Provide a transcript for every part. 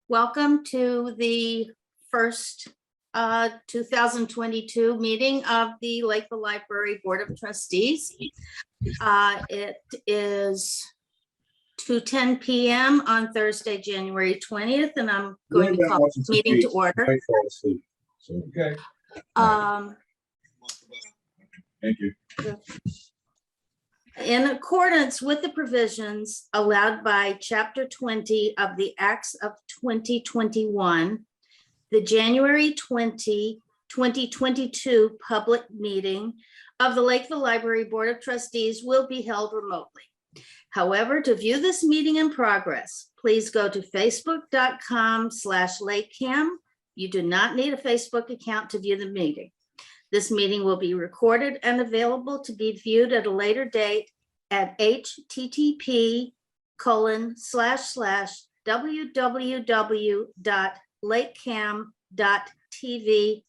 Welcome to the first 2022 meeting of the Lakeville Library Board of Trustees. It is 2:10 p.m. on Thursday, January 20th, and I'm going to call this meeting to order. Okay. Thank you. In accordance with the provisions allowed by Chapter 20 of the Acts of 2021, the January 20, 2022 public meeting of the Lakeville Library Board of Trustees will be held remotely. However, to view this meeting in progress, please go to facebook.com/LakeCAM. You do not need a Facebook account to view the meeting. This meeting will be recorded and available to be viewed at a later date at http://www.lakecam.tv/.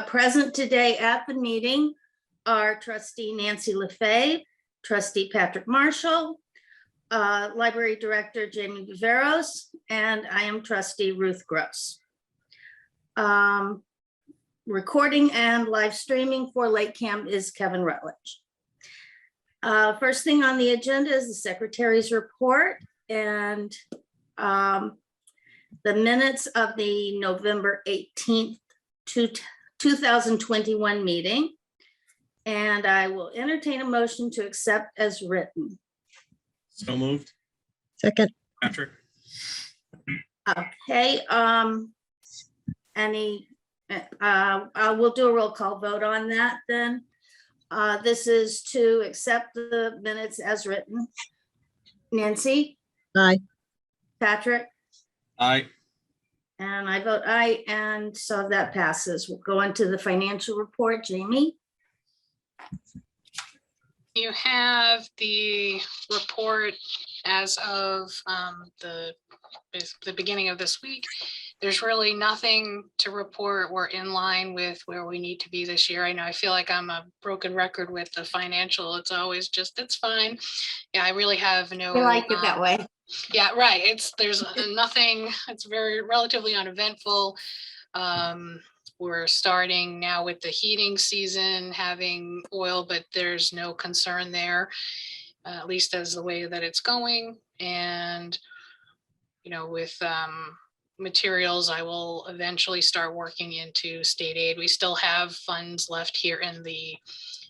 Present today at the meeting are Trustee Nancy LaFave, Trustee Patrick Marshall, Library Director Jamie Viveros, and I am Trustee Ruth Gross. Recording and live streaming for LakeCAM is Kevin Rutledge. First thing on the agenda is the Secretary's report and the minutes of the November 18th, 2021 meeting. And I will entertain a motion to accept as written. So moved. Second. Patrick. Okay, we'll do a roll call vote on that then. This is to accept the minutes as written. Nancy? Aye. Patrick? Aye. And I vote aye, and so that passes. We'll go into the financial report. Jamie? You have the report as of the beginning of this week. There's really nothing to report. We're in line with where we need to be this year. I know I feel like I'm a broken record with the financial. It's always just, it's fine. Yeah, I really have no. I like it that way. Yeah, right. There's nothing. It's very relatively uneventful. We're starting now with the heating season, having oil, but there's no concern there, at least as the way that it's going. And, you know, with materials, I will eventually start working into state aid. We still have funds left here in the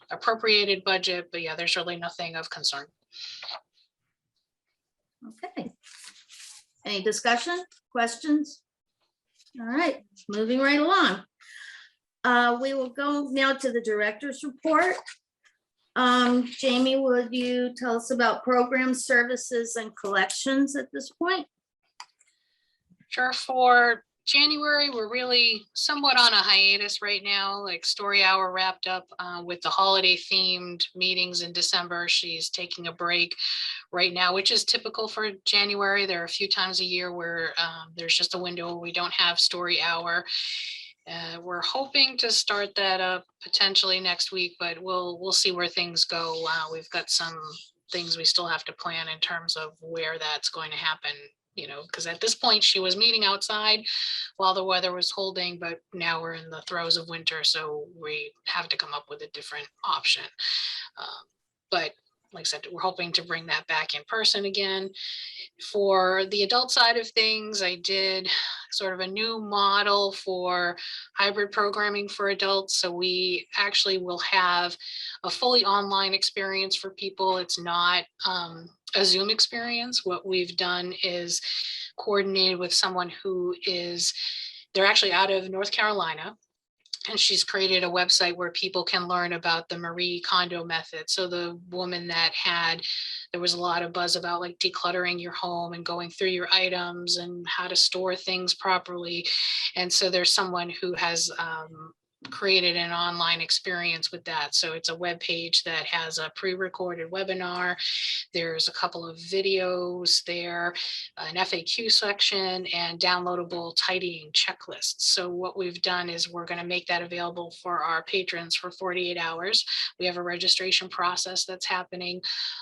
appropriated budget, but yeah, there's really nothing of concern. Okay. Any discussion, questions? All right, moving right along. We will go now to the director's report. Jamie, would you tell us about programs, services, and collections at this point? Sure. For January, we're really somewhat on a hiatus right now, like story hour wrapped up with the holiday themed meetings in December. She's taking a break right now, which is typical for January. There are a few times a year where there's just a window where we don't have story hour. We're hoping to start that up potentially next week, but we'll see where things go. We've got some things we still have to plan in terms of where that's going to happen, you know, because at this point she was meeting outside while the weather was holding, but now we're in the throes of winter, so we have to come up with a different option. But like I said, we're hoping to bring that back in person again. For the adult side of things, I did sort of a new model for hybrid programming for adults. So we actually will have a fully online experience for people. It's not a Zoom experience. What we've done is coordinated with someone who they're actually out of North Carolina. And she's created a website where people can learn about the Marie Kondo method. So the woman that there was a lot of buzz about like decluttering your home and going through your items and how to store things properly. And so there's someone who has created an online experience with that. So it's a web page that has a pre-recorded webinar There's a couple of videos there, an FAQ section, and downloadable tidying checklists. So what we've done is we're going to make that available for our patrons for 48 hours. We have a registration process that's happening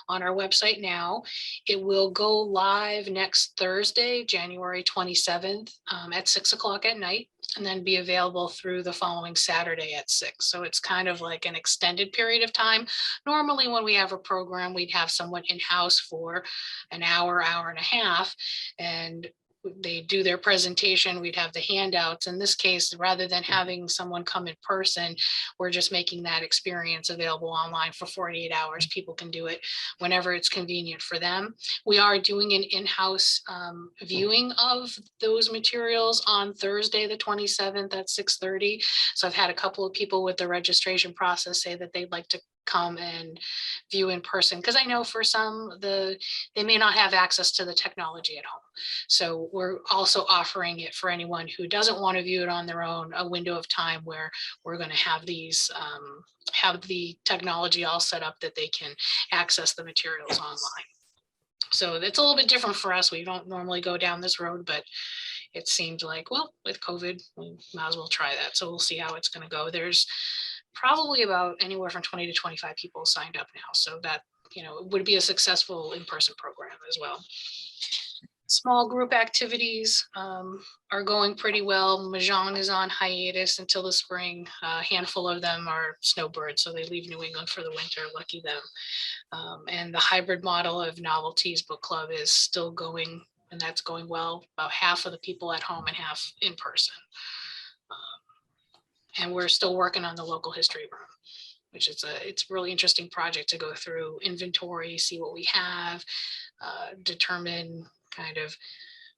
on our website now. It will go live next Thursday, January 27th at 6 o'clock at night, and then be available through the following Saturday at 6. So it's kind of like an extended period of time. Normally when we have a program, we'd have someone in-house for an hour, hour and a half, and they do their presentation, we'd have the handouts. In this case, rather than having someone come in person, we're just making that experience available online for 48 hours. People can do it whenever it's convenient for them. We are doing an in-house viewing of those materials on Thursday, the 27th at 6:30. So I've had a couple of people with the registration process say that they'd like to come and view in person, because I know for some they may not have access to the technology at home. So we're also offering it for anyone who doesn't want to view it on their own, a window of time where we're going to have these have the technology all set up that they can access the materials online. So it's a little bit different for us. We don't normally go down this road, but it seemed like, well, with COVID, we might as well try that. So we'll see how it's going to go. There's probably about anywhere from 20 to 25 people signed up now. So that, it would be a successful in-person program as well. Small group activities are going pretty well. Mahjong is on hiatus until the spring. A handful of them are snowbirds, so they leave New England for the winter, lucky them. And the hybrid model of Novelties Book Club is still going, and that's going well. About half of the people at home and half in person. And we're still working on the local history room, which is it's a really interesting project to go through inventory, see what we have, determine kind of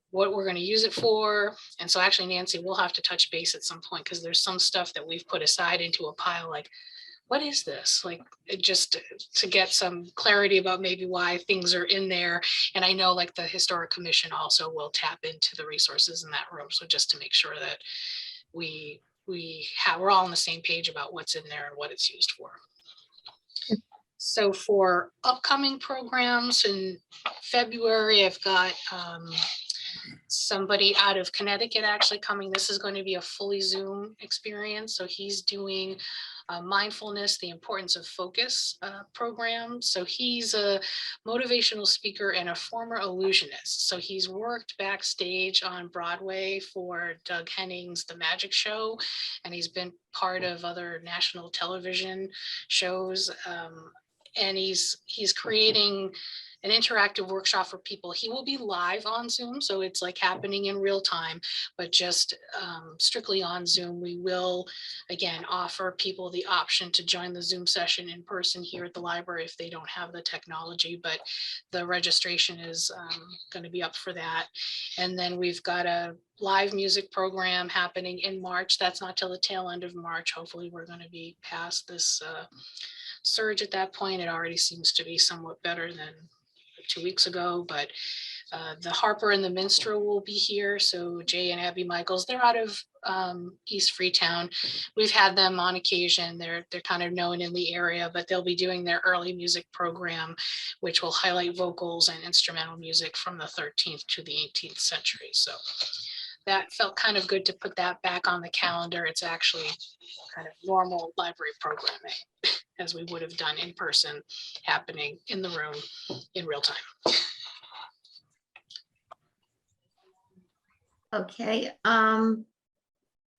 what we're going to use it for. And so actually, Nancy, we'll have to touch base at some point, because there's some stuff that we've put aside into a pile, like, what is this? Like, just to get some clarity about maybe why things are in there. And I know like the Historic Commission also will tap into the resources in that room. So just to make sure that we're all on the same page about what's in there and what it's used for. So for upcoming programs in February, I've got somebody out of Connecticut actually coming. This is going to be a fully Zoom experience. So he's doing mindfulness, the importance of focus program. So he's a motivational speaker and a former illusionist. So he's worked backstage on Broadway for Doug Henning's The Magic Show, and he's been part of other national television shows. And he's creating an interactive workshop for people. He will be live on Zoom, so it's like happening in real time, but just strictly on Zoom. We will, again, offer people the option to join the Zoom session in person here at the library if they don't have the technology, but the registration is going to be up for that. And then we've got a live music program happening in March. That's not till the tail end of March. Hopefully we're going to be past this surge at that point. It already seems to be somewhat better than 2 weeks ago, but the Harper and the Minstrel will be here. So Jay and Abby Michaels, they're out of East Freetown. We've had them on occasion. They're kind of known in the area, but they'll be doing their early music program, which will highlight vocals and instrumental music from the 13th to the 18th century. So that felt kind of good to put that back on the calendar. It's actually kind of normal library programming as we would have done in person, happening in the room in real time. Okay,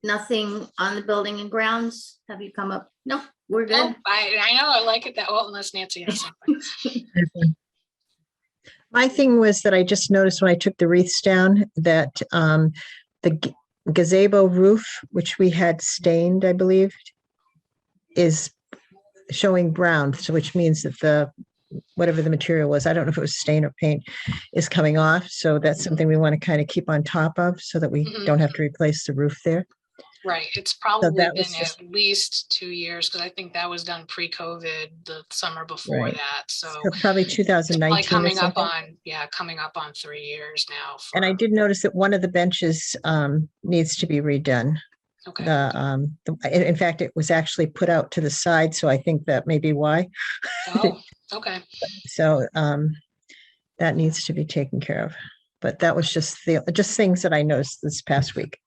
nothing on the building and grounds. Have you come up? No, we're good. Oh, I know, I like it that well, unless Nancy has something. My thing was that I just noticed when I took the wreaths down that the gazebo roof, which we had stained, I believe, is showing brown. So which means that whatever the material was, I don't know if it was stain or paint, is coming off. So that's something we want to kind of keep on top of so that we don't have to replace the roof there. Right. It's probably that been was just- at least 2 years, because I think that was done pre-COVID, the summer before Right. that. So So probably 2019 like coming or up something. coming up on 3 years now. And I did notice that one of the benches needs to be redone. Okay. In fact, it was actually put out to the side, so I think that may be why. Oh, okay. So that needs to be taken care of. But that was just things that I noticed this past week.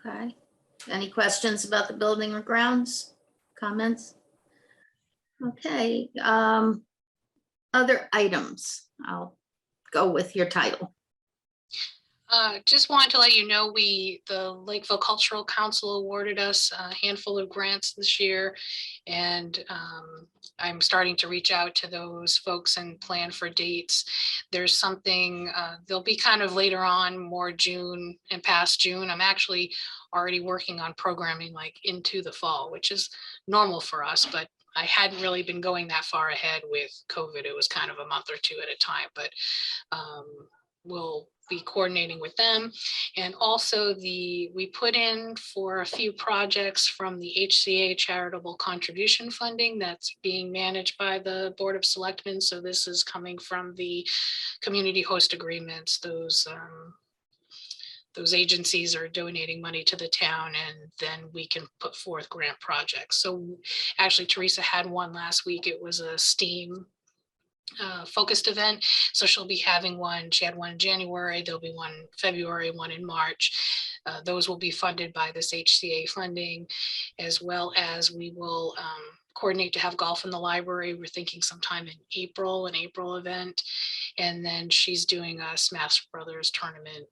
Okay. Any questions about the building or grounds? Comments? Okay. Other items. I'll go with your title. Just wanted to let you know, the Lakeville Cultural Council awarded us a handful of grants this year. And I'm starting to reach out to those folks and plan for dates. There's something, they'll be kind of later on, more June and past June. I'm actually already working on programming like into the fall, which is normal for us, but I hadn't really been going that far ahead with COVID. It was kind of a month or two at a time, but we'll be coordinating with them. And also we put in for a few projects from the HCA charitable contribution funding that's being managed by the Board of Selectmen. So this is coming from the community host agreements. Those agencies are donating money to the town, and then we can put forth grant projects. So actually Teresa had one last week. It was a STEAM focused event. So she'll be having one. She had one in January. There'll be one in February, one in March. Those will be funded by this HCA funding, as well as we will coordinate to have golf in the library. We're thinking sometime in April, an April event. And then she's doing a Smash Brothers tournament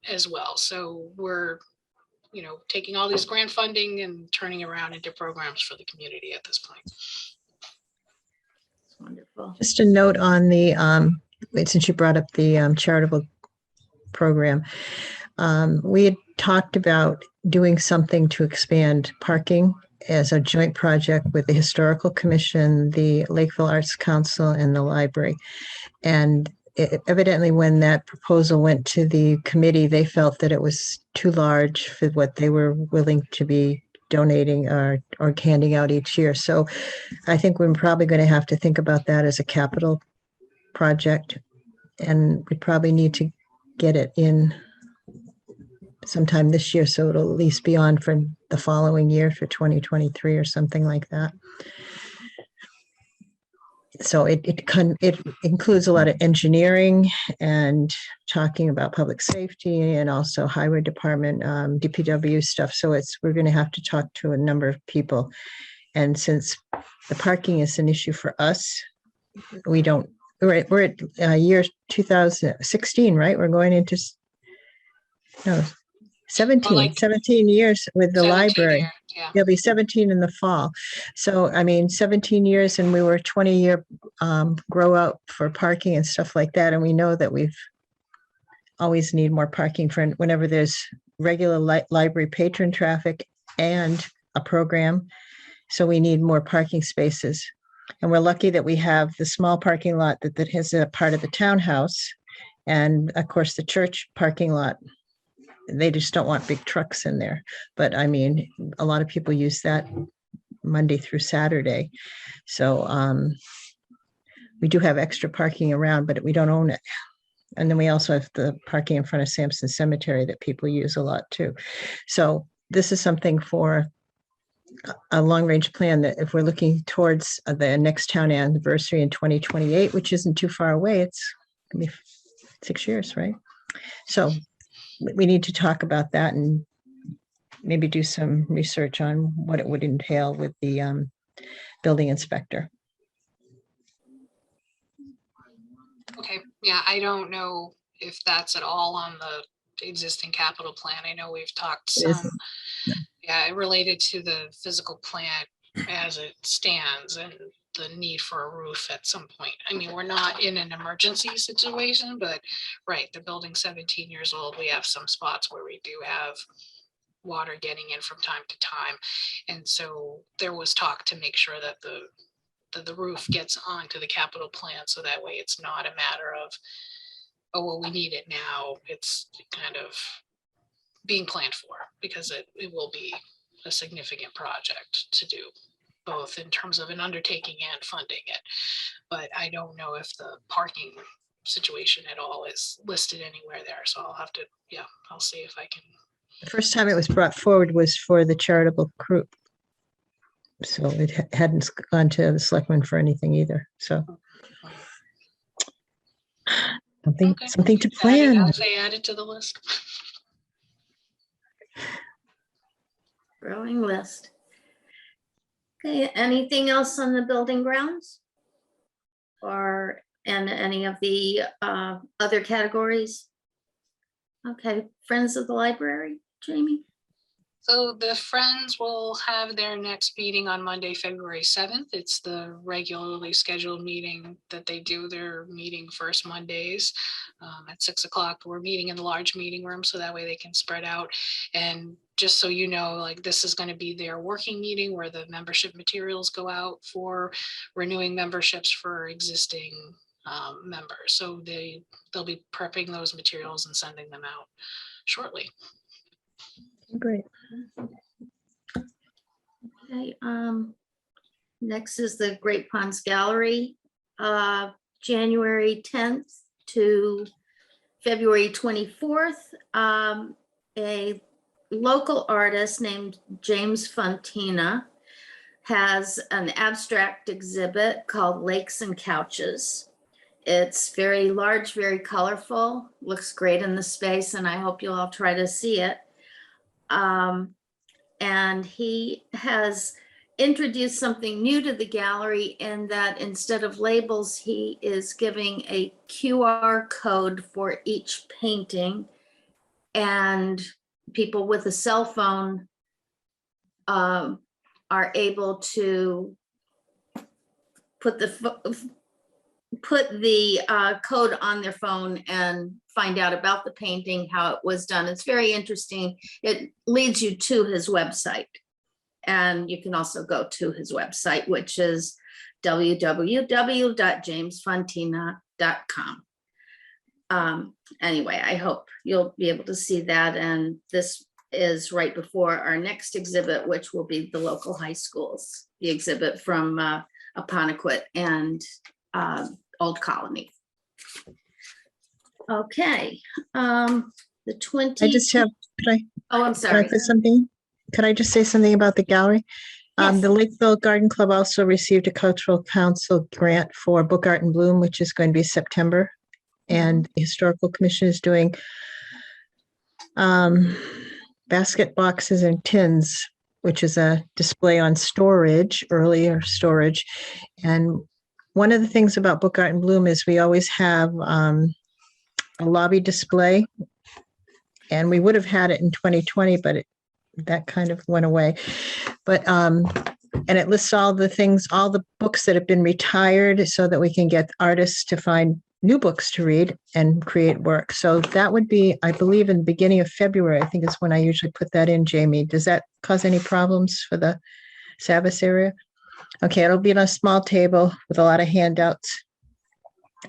as well. So we're, taking all these grant funding and turning around into programs for the community at this point. Wonderful. Just a note on the, since you brought up the charitable program, we had talked about doing something to expand parking as a joint project with the Historical Commission, the Lakeville Arts Council, and the library. And evidently, when that proposal went to the committee, they felt that it was too large for what they were willing to be donating or handing out each year. So I think we're probably going to have to think about that as a capital project, and we probably need to get it in sometime this year, so it'll at least be on for the following year, for 2023 or something like that. So it includes a lot of engineering and talking about public safety, and also highway department, DPW stuff. So we're going to have to talk to a number of people. And since the parking is an issue for us, we're at year 2016, right? We're going into 17 years with the library. Yeah. It'll be 17 in the fall. So, 17 years, and we were 20-year grow out for parking and stuff like that. And we know that we've always need more parking for whenever there's regular library patron traffic and a program. So we need more parking spaces. And we're lucky that we have the small parking lot that has a part of the townhouse. And of course, the church parking lot, they just don't want big trucks in there. But a lot of people use that Monday through Saturday. So we do have extra parking around, but we don't own it. And then we also have the parking in front of Sampson Cemetery that people use a lot too. So this is something for a long-range plan, that if we're looking towards the next town anniversary in 2028, which isn't too far away, it's gonna be 6 years, right? So we need to talk about that and maybe do some research on what it would entail with the building inspector. Okay, yeah, I don't know if that's at all on the existing capital plan. I know we've talked some, related to the physical plant as it stands and the need for a roof at some point. We're not in an emergency situation, but right, the building's 17 years old. We have some spots where we do have water getting in from time to time. And so there was talk to make sure that the roof gets onto the capital plan, so that way it's not a matter of, oh, well, we need it now. It's kind of being planned for, because it will be a significant project to do, both in terms of an undertaking and funding it. But I don't know if the parking situation at all is listed anywhere there. So I'll have to, yeah, I'll see if I can. The first time it was brought forward was for the charitable group. So it hadn't gone to the selectmen for anything either. So something, Okay. something to Add it, plan. I'll say add it to the list. Growing list. Okay, anything else on the building grounds? Or and any of the other categories? Okay, Friends of the Library, Jamie? So the Friends will have their next meeting on Monday, February 7th. It's the regularly scheduled meeting that they do. They're meeting first Mondays at 6 o'clock. We're meeting in the large meeting room so that way they can spread out. And just so you know, like this is going to be their working meeting where the membership materials go out for renewing memberships for existing members. So they'll be prepping those materials and sending them out shortly. Great. Okay, next is the Great Ponds Gallery, January 10th to February 24th. A local artist named James Fontina has an abstract exhibit called Lakes and Couches. It's very large, very colorful, looks great in the space, and I hope you'll all try to see it. And he has introduced something new to the gallery in that instead of labels, he is giving a QR code for each painting. And people with a cell phone are able to put the code on their phone and find out about the painting, how it was done. It's very interesting. It leads you to his website. And you can also go to his website, which is www.jamesfontina.com. Anyway, I hope you'll be able to see that. And this is right before our next exhibit, which will be the local high schools, the exhibit from Apponequet and Old Colony. Okay, the 20. I just have, Oh, I'm could I sorry. put something? Could I just say something about the gallery? Yes. The Lakeville Garden Club also received a cultural council grant for Book Art in Bloom, which is going to be September. And the Historical Commission is doing basket boxes and tins, which is a display on storage, earlier storage. And one of the things about Book Art in Bloom is we always have a lobby display. And we would have had it in 2020, but that kind of went away. But and it lists all the things, all the books that have been retired so that we can get artists to find new books to read and create work. So that would be, I believe, in the beginning of February, I think is when I usually put that in, Jamie. Does that cause any problems for the Savas area? Okay, it'll be on a small table with a lot of handouts.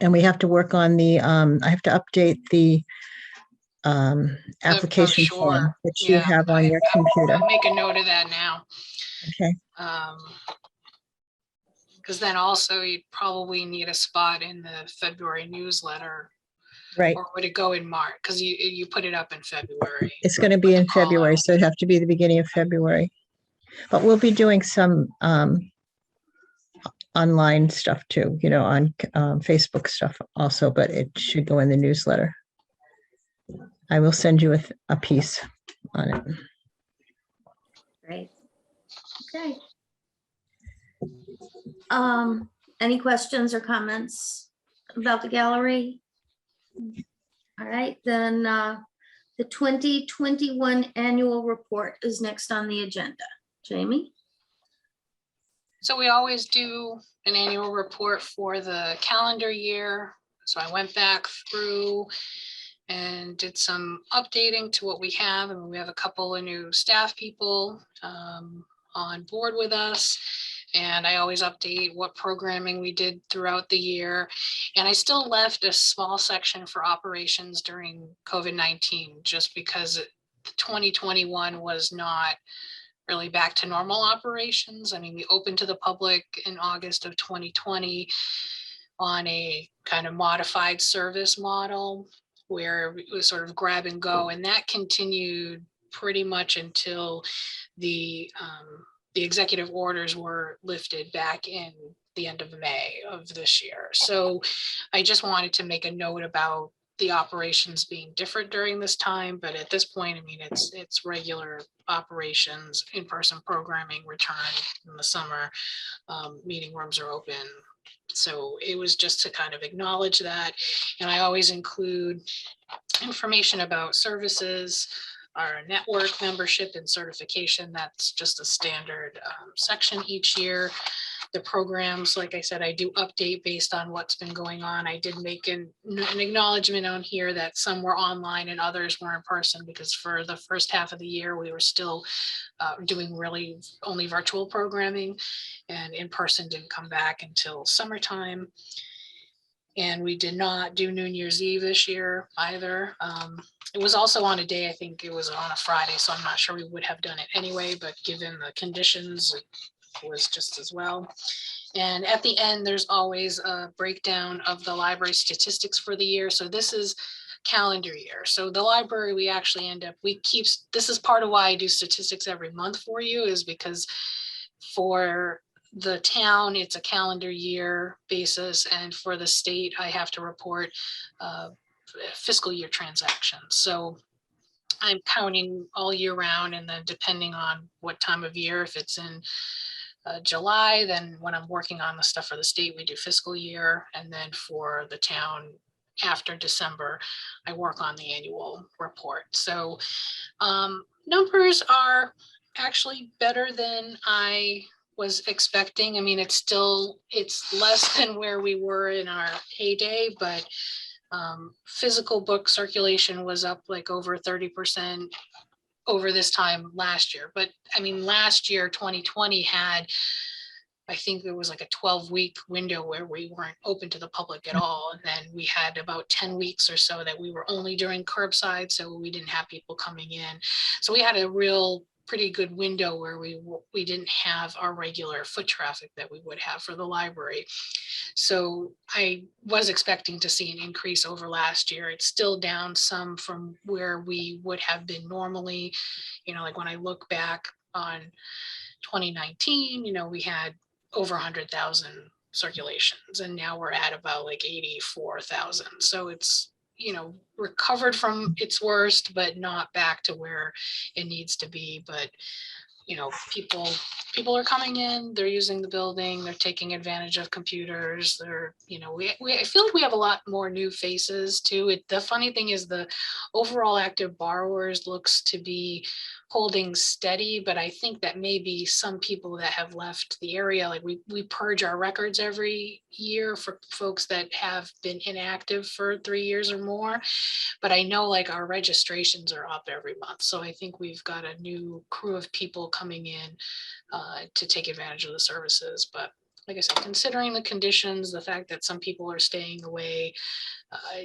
And we have to work on the, I have to update the application brochure, form, which you yeah, have on your computer. I'll make a note of that now. Okay. Because then also you'd probably need a spot in the February newsletter. Right. Or would it go in March? Because you put it up in February. It's going to be in February, so it'd have to be the beginning of February. But we'll be doing some online stuff too, you know, on Facebook stuff also, but it should go in the newsletter. I will send you a piece on it. Great. Okay. Any questions or comments about the gallery? All right, then the 2021 annual report is next on the agenda. Jamie? So we always do an annual report for the calendar year. So I went back through and did some updating to what we have. And we have a couple of new staff people on board with us. And I always update what programming we did throughout the year. And I still left a small section for operations during COVID-19, just because 2021 was not really back to normal operations. I mean, we opened to the public in August of 2020. on a kind of modified service model where it was sort of grab and go, and that continued pretty much until the executive orders were lifted back in the end of May of this year. So I just wanted to make a note about the operations being different during this time, but at this point, I mean, it's regular operations, in-person programming returned in the summer, meeting rooms are open. So it was just to kind of acknowledge that. And I always include information about services, our network membership and certification. That's just a standard section each year. The programs, like I said, I do update based on what's been going on. I did make an acknowledgement on here that some were online and others were in person, because for the first half of the year, we were still doing really only virtual programming, and in person didn't come back until summertime. And we did not do New Year's Eve this year either. It was also on a day, I think it was on a Friday, so I'm not sure we would have done it anyway, but given the conditions, it was just as well. And at the end, there's always a breakdown of the library statistics for the year. So this is calendar year. So the library, we actually end up, this is part of why I do statistics every month for you, is because for the town, it's a calendar year basis, and for the state, I have to report fiscal year transactions. So I'm counting all year round, and then depending on what time of year, if it's in July, then when I'm working on the stuff for the state, we do fiscal year, and then for the town, after December, I work on the annual report. So numbers are actually better than I was expecting. I mean, it's less than where we were in our heyday, but physical book circulation was up like over 30% over this time last year. But I mean, last year, 2020 had, I think there was like a 12-week window where we weren't open to the public at all. And then we had about 10 weeks or so that we were only doing curbside, so we didn't have people coming in. So we had a real pretty good window where we didn't have our regular foot traffic that we would have for the library. So I was expecting to see an increase over last year. It's still down some from where we would have been normally. You know, like when I look back on 2019, you know, we had over 100,000 circulations, and now we're at about like 84,000. So it's, you know, recovered from its worst, but not back to where it needs to be. But, you know, people are coming in, they're using the building, they're taking advantage of computers. They're, you know, I feel like we have a lot more new faces too. The funny thing is the overall active borrowers looks to be holding steady, but I think that maybe some people that have left the area, like we purge our records every year for folks that have been inactive for 3 years or more. But I know like our registrations are up every month. So I think we've got a new crew of people coming in to take advantage of the services. But like I said, considering the conditions, the fact that some people are staying away,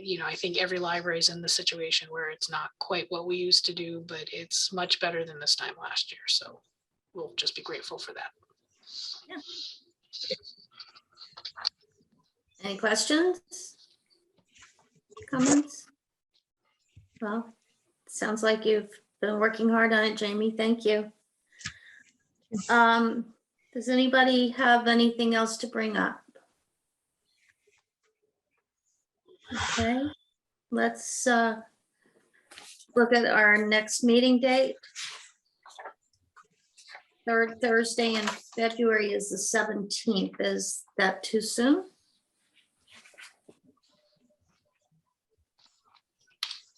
you know, I think every library is in the situation where it's not quite what we used to do, but it's much better than this time last year. So we'll just be grateful for that. Yeah. Any questions? Comments? Well, sounds like you've been working hard on it, Jamie. Thank you. Does anybody have anything else to bring up? Okay, let's look at our next meeting date. Third Thursday in February is the 17th. Is that too soon?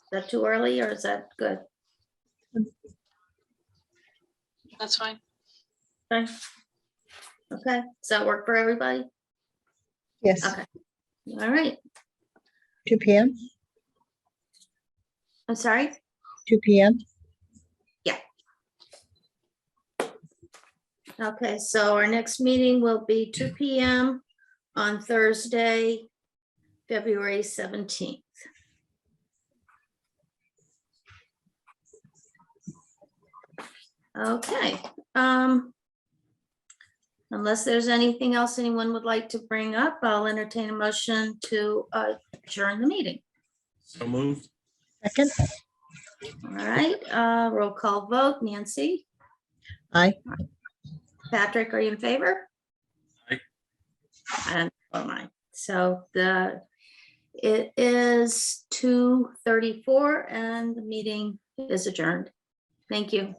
Is that too early, or is that good? That's fine. Okay. Okay, does that work for everybody? Yes, Okay, all right. 2 p.m. I'm sorry? 2 p.m. Okay, so our next meeting will be 2 p.m. on Thursday, February 17th. Okay. Unless there's anything else anyone would like to bring up, I'll entertain a motion to adjourn the meeting. So moved. Second, All right, roll call vote. Nancy? aye. Patrick, are you in favor? Aye. And mine. So it is 2:34 and the meeting is adjourned. Thank you.